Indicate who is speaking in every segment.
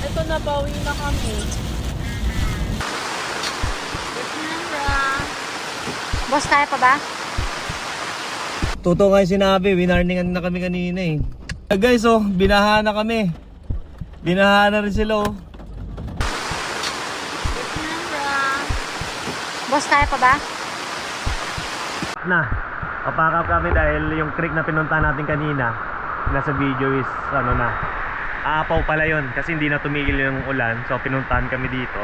Speaker 1: Ito na, bawi na kami.
Speaker 2: Boss, kaya pa ba?
Speaker 3: Totoo nga yung sinabi, winarningan na kami kanina eh. Guys, oh, binaha na kami. Binaha na rin sila, oh.
Speaker 2: Boss, kaya pa ba?
Speaker 3: Na, papack up kami dahil yung creek na pinunta natin kanina, nasa video is, ano na, aapaw pala yun kasi hindi na tumigil yung ulan. So, pinuntahan kami dito.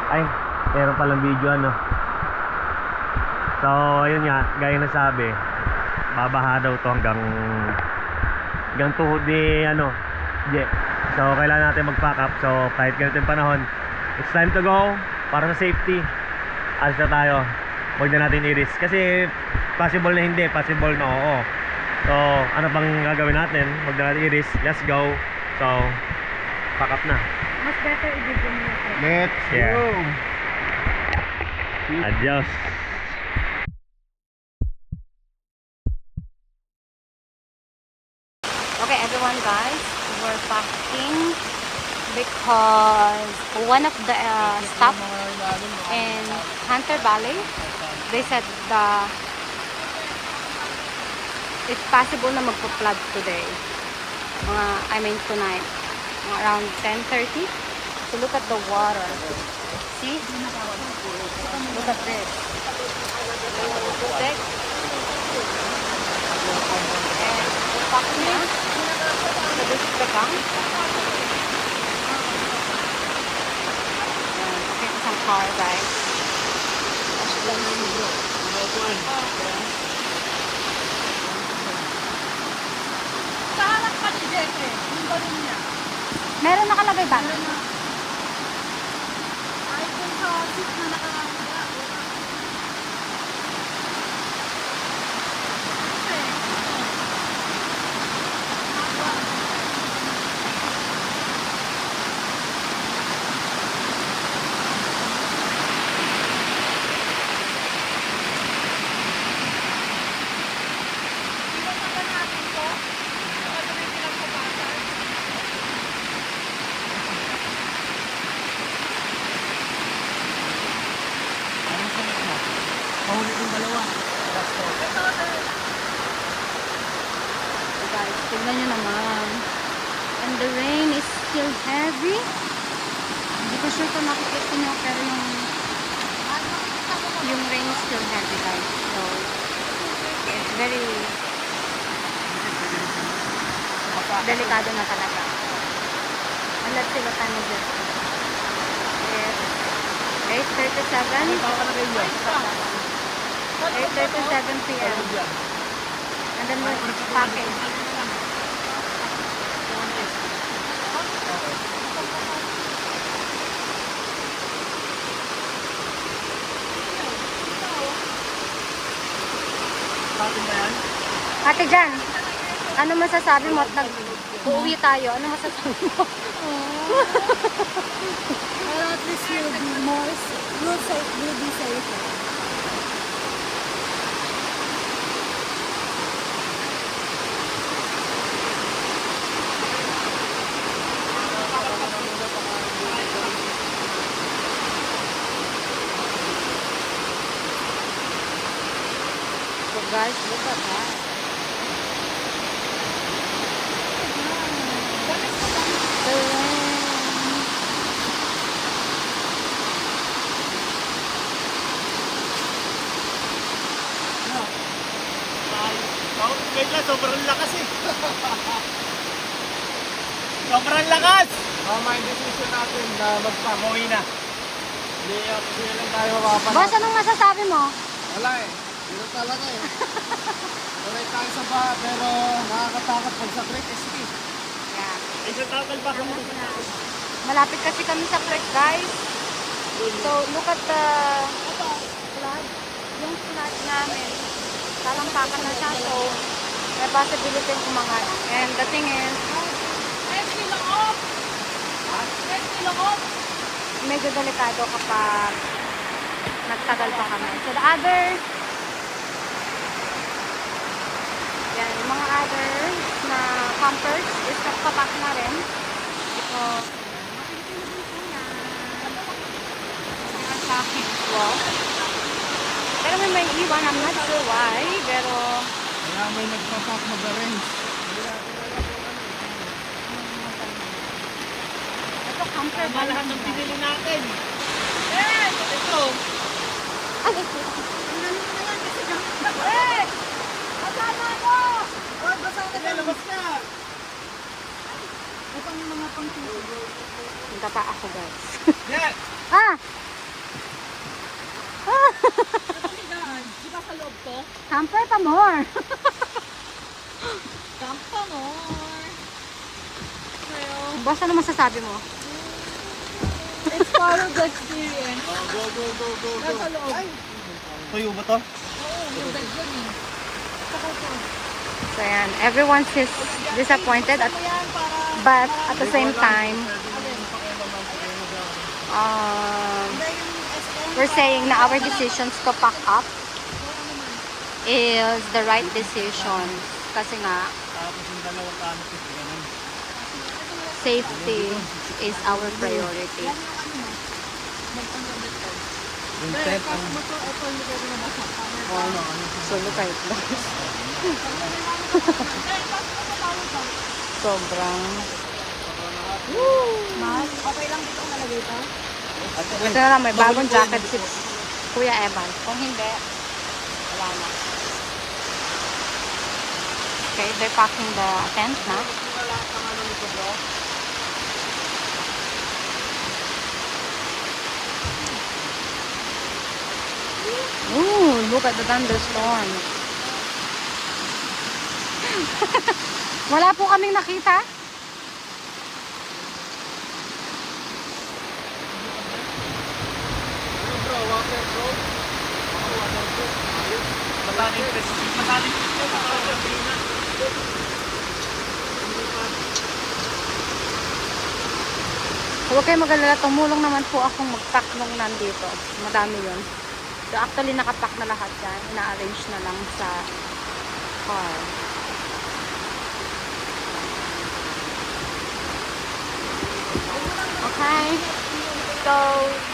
Speaker 3: Ay, meron palang video, ano. So, ayun nga, gaya na sabi, babaha daw to hanggang tuhod ni ano, so kailangan natin mag-pack up. So kahit ganito yung panahon, it's time to go para sa safety. Alis na tayo, huwag na natin i-risk kasi possible na hindi, possible na oo. So ano bang gagawin natin, huwag na natin i-risk, let's go. So pack up na.
Speaker 2: Mas better i-video mo ito.
Speaker 3: Let's go. Adios.
Speaker 2: Okay, everyone, guys, we're packing because one of the stop in Hunter Valley, they said it's possible na magpo-flood today. Tonight, around 10:30. So look at the water. See? Look at this. Big. And we're packing now. So this is the gang. Okay, some car, guys.
Speaker 1: Sa harap pa ni Jeffrey, yung balon niya.
Speaker 2: Meron nakalagay ba?
Speaker 1: Ay, kung sa seat na nakalagay.
Speaker 2: Guys, tignan nyo naman. And the rain is still heavy. Hindi ko sure kung nakikita nyo, pero yung rain is still heavy, guys. So, it's very delikado na talaga. Alat sila tayo mag-jet. It's 8:37. 8:37 p.m. And then we're packing. Ate Jan, ano masasabi mo? Uuwi tayo. Ano masasabi mo?
Speaker 1: Well, at least you'll be more, you'll be safer.
Speaker 2: So guys, look at that. The rain.
Speaker 3: Wait lang, sobrang lakas eh. Sobrang lakas! May decision natin na magpamuwi na. Hindi lang tayo mapapanat.
Speaker 2: Boss, anong masasabi mo?
Speaker 3: Wala eh. Dito talaga eh. Tuloy tayo sa ba, pero nakakatakot pag sa creek ST.
Speaker 2: Yeah.
Speaker 3: Isa takal ba kami?
Speaker 2: Malapit kasi kami sa creek, guys. So, look at the flood. Yung flood namin, talampakan na siya. So, may possibility yung umangat. And the thing is, medyo delikado kapag nagtagal pa kami. So, the other, yan, yung mga other na campers is nagpapak na rin. Ito, iwan. I'm not sure why, pero
Speaker 4: Kaya may nagpapak mag-arrange.
Speaker 2: ito camper van.
Speaker 4: Lahat ng pinili natin. Eh! Ito!
Speaker 2: Ay, ito.
Speaker 1: Kasama ko! Huwag basa na
Speaker 4: Kaya labas na!
Speaker 1: Ito ang mga pang-tito.
Speaker 2: Punta pa ako, guys.
Speaker 4: Yeah!
Speaker 2: Ah!
Speaker 1: Di ba sa loob to?
Speaker 2: Camper pa more.
Speaker 1: Kampa more. Well,
Speaker 2: Boss, ano masasabi mo?
Speaker 1: it's part of the experience.
Speaker 4: Oh, go, go, go, go, go.
Speaker 1: Nasa loob.
Speaker 4: Tuyo ba to?
Speaker 1: Oo, yung bed yun eh. Saka to.
Speaker 2: So, yan. Everyone is disappointed,
Speaker 1: Gusto mo yan para...
Speaker 2: but at the same time,
Speaker 1: Alin?
Speaker 2: um,
Speaker 1: Hindi yung SM.
Speaker 2: we're saying na our decisions to pack up is the right decision. Kasi nga,
Speaker 4: Tapos yung dalawang kanto. Ganun.
Speaker 2: safety is our priority.
Speaker 4: Yung tent ang... Ano?
Speaker 2: Solo kahit lang. Sobrang.
Speaker 1: Mas, okay lang dito kung nalagay ito?
Speaker 2: Ito na lang, may bagong jacket si Kuya Evan. Kung hindi, wala na. Okay, they're packing the tent na. Ooh, look at the thunderstorm. Wala po kaming nakita. Huwag kayo mag-alala, tumulong naman po akong mag-pack nung nandito. Madami yun. So actually nakapack na lahat yan. Ina-arrange na lang sa car. Okay. So,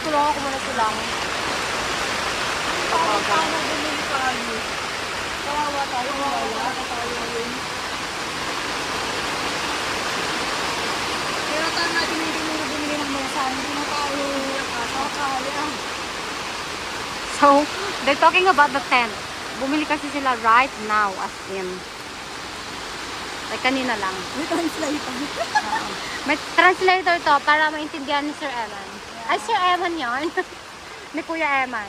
Speaker 2: tulungan ko muna silang.
Speaker 1: Paano bumili tayo? Kawawa tayo. Kawawa tayo ngayon. Kaya tayo natin hindi muna bumili ng mga saan. Hindi na tayo kakaya.
Speaker 2: So, they're talking about the tent. Bumili kasi sila right now as in. Like kanina lang.
Speaker 1: May translate.
Speaker 2: May translator to para maintindihan ni Sir Eman. Ay, Sir Eman yarn. Ni Kuya Eman.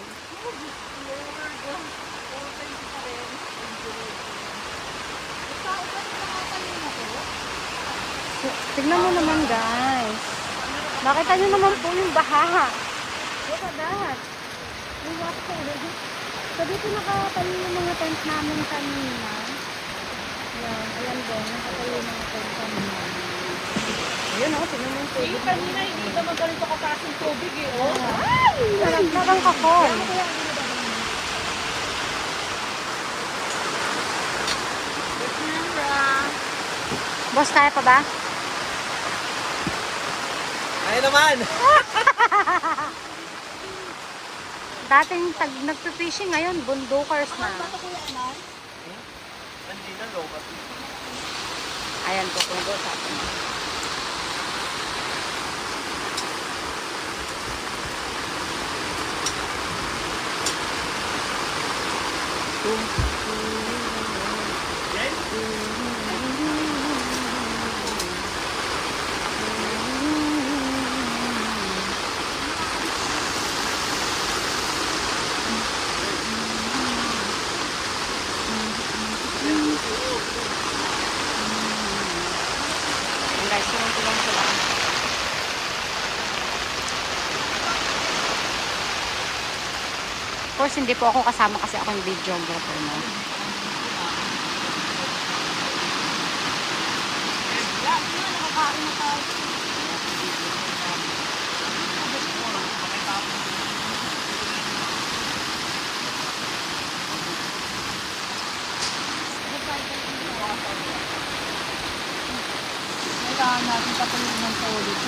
Speaker 2: Tignan mo naman, guys. Nakita nyo naman po yung baha. Look at that. We walked already. So, dito nakatayo yung mga tent namin kanina. Yan, ayan doon. Nakatayo yung mga tent kanina. Ayan o, tignan mo yung tubig.
Speaker 1: Kanina hindi naman ganito kapasang tubig eh. Oh.
Speaker 2: Ay! Parang kakon. Boss, kaya pa ba?
Speaker 4: Ay naman!
Speaker 2: Dating nagpe-fishing ngayon, bundokers na.
Speaker 4: Hindi na lobat.
Speaker 2: Ayan po kung sa atin. Ayan guys, tulong sila. Of course, hindi po ako kasama kasi ako yung videographer mo.
Speaker 1: Kailangan natin kapalito ng solid.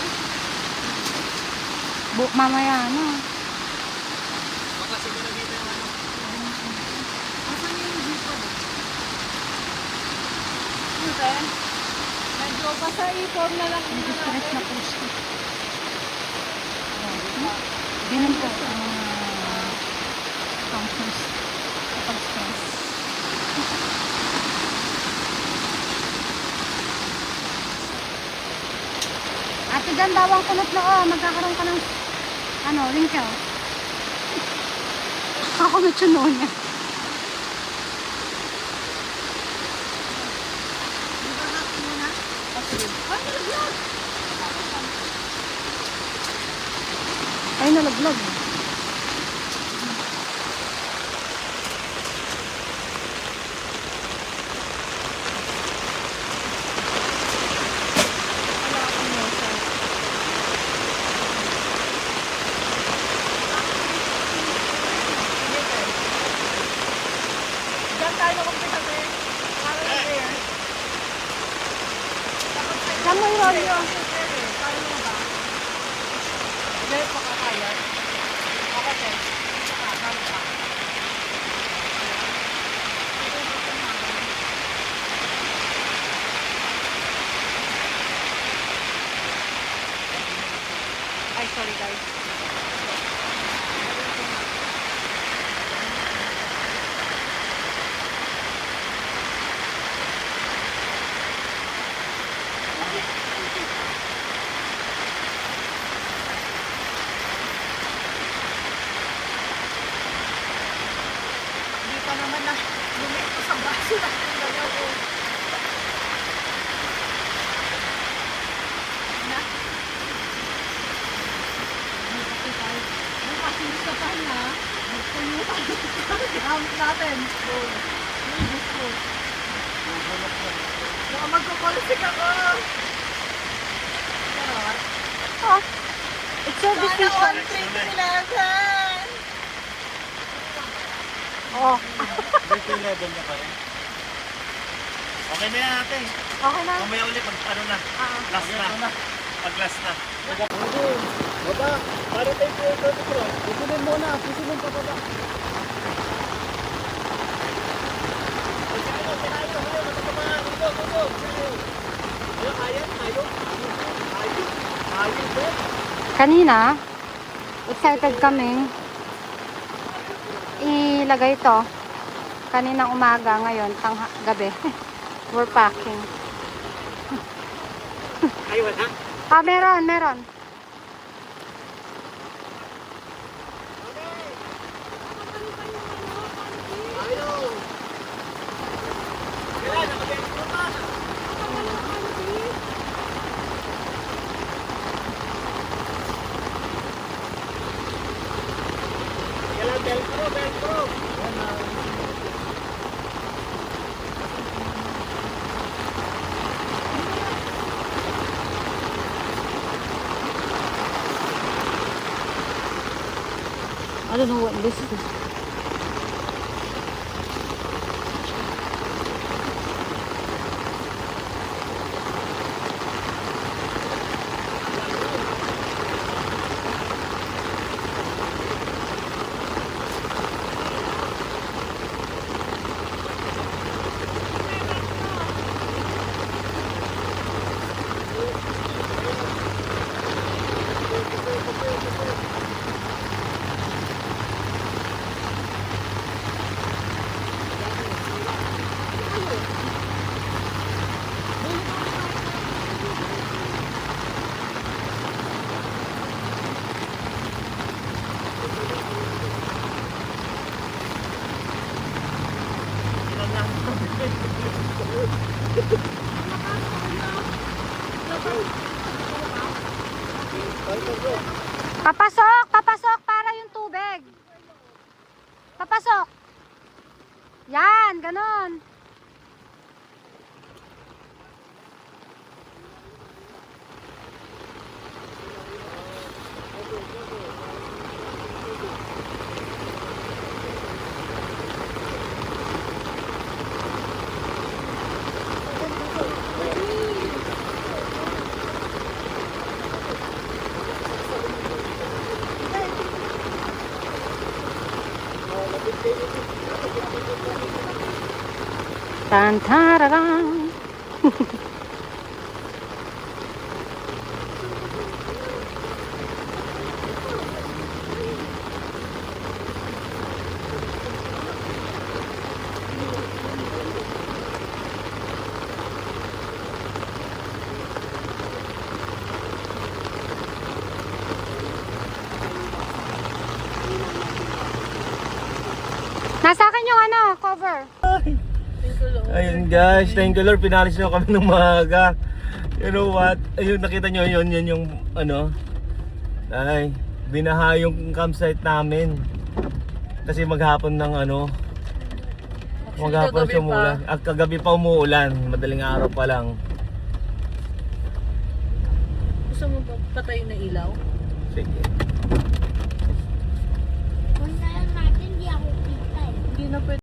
Speaker 2: Mamaya na.
Speaker 4: Baka sige na dito yung ano. natin. Medyo basta i-form na lang muna
Speaker 2: Stress na
Speaker 4: natin.
Speaker 2: po siya. Ganun po ang functions kapag stress. Ate, dyan daw ang kunot na magkakaroon ka ng wrinkle. Ako na tsuno niya. Ay, nalaglag.
Speaker 4: Diyan tayo mag-umpisa tayo. Para na there.
Speaker 2: Saan mo yung rolyo?
Speaker 4: Kaya mo ba? Hindi, pakakaya. Ako, te. Pakakaya pa. Ay, sorry guys. Hindi pa naman na lumito sa baso na yung galaw ko. Na? Bukas yung gusto pa na, magpulutan. Gamit natin. Ladies ko. Baka magkukulisik ako. Charot.
Speaker 2: Oh, it's your
Speaker 4: Sana
Speaker 2: decision.
Speaker 4: all 3-11.
Speaker 2: Oh,
Speaker 3: Dito 11 na pa rin. Okay na yan ate.
Speaker 2: okay na.
Speaker 3: Mamaya ulit pag ano na. Last na. Pag last na.
Speaker 4: Baba, para tayo po ito bro. Pusulin muna, pusulin pa baba.
Speaker 2: Kanina, excited kaming ilagay ito. Kaninang umaga, ngayon, gabi. We're packing.
Speaker 3: Ay wala.
Speaker 2: Ah, meron.
Speaker 3: Velcro.
Speaker 2: I don't know what this is. Papasok para yung tubig. Papasok. Yan, ganon. Tan tararang. ng cover.
Speaker 3: Ayun guys, thank you Lord, pinalis nyo kami ng maaga. You know what? Ayun, nakita nyo yun yung ano. Ay, binaha yung campsite namin. Kasi maghapon ng ano. Maghapon siya umuulan. At kagabi pa umuulan. Madaling araw pa lang.
Speaker 4: Gusto mo ba patayin na ilaw?
Speaker 3: Sige.
Speaker 1: Kung na natin, di ako kita eh.
Speaker 4: Hindi na pwede.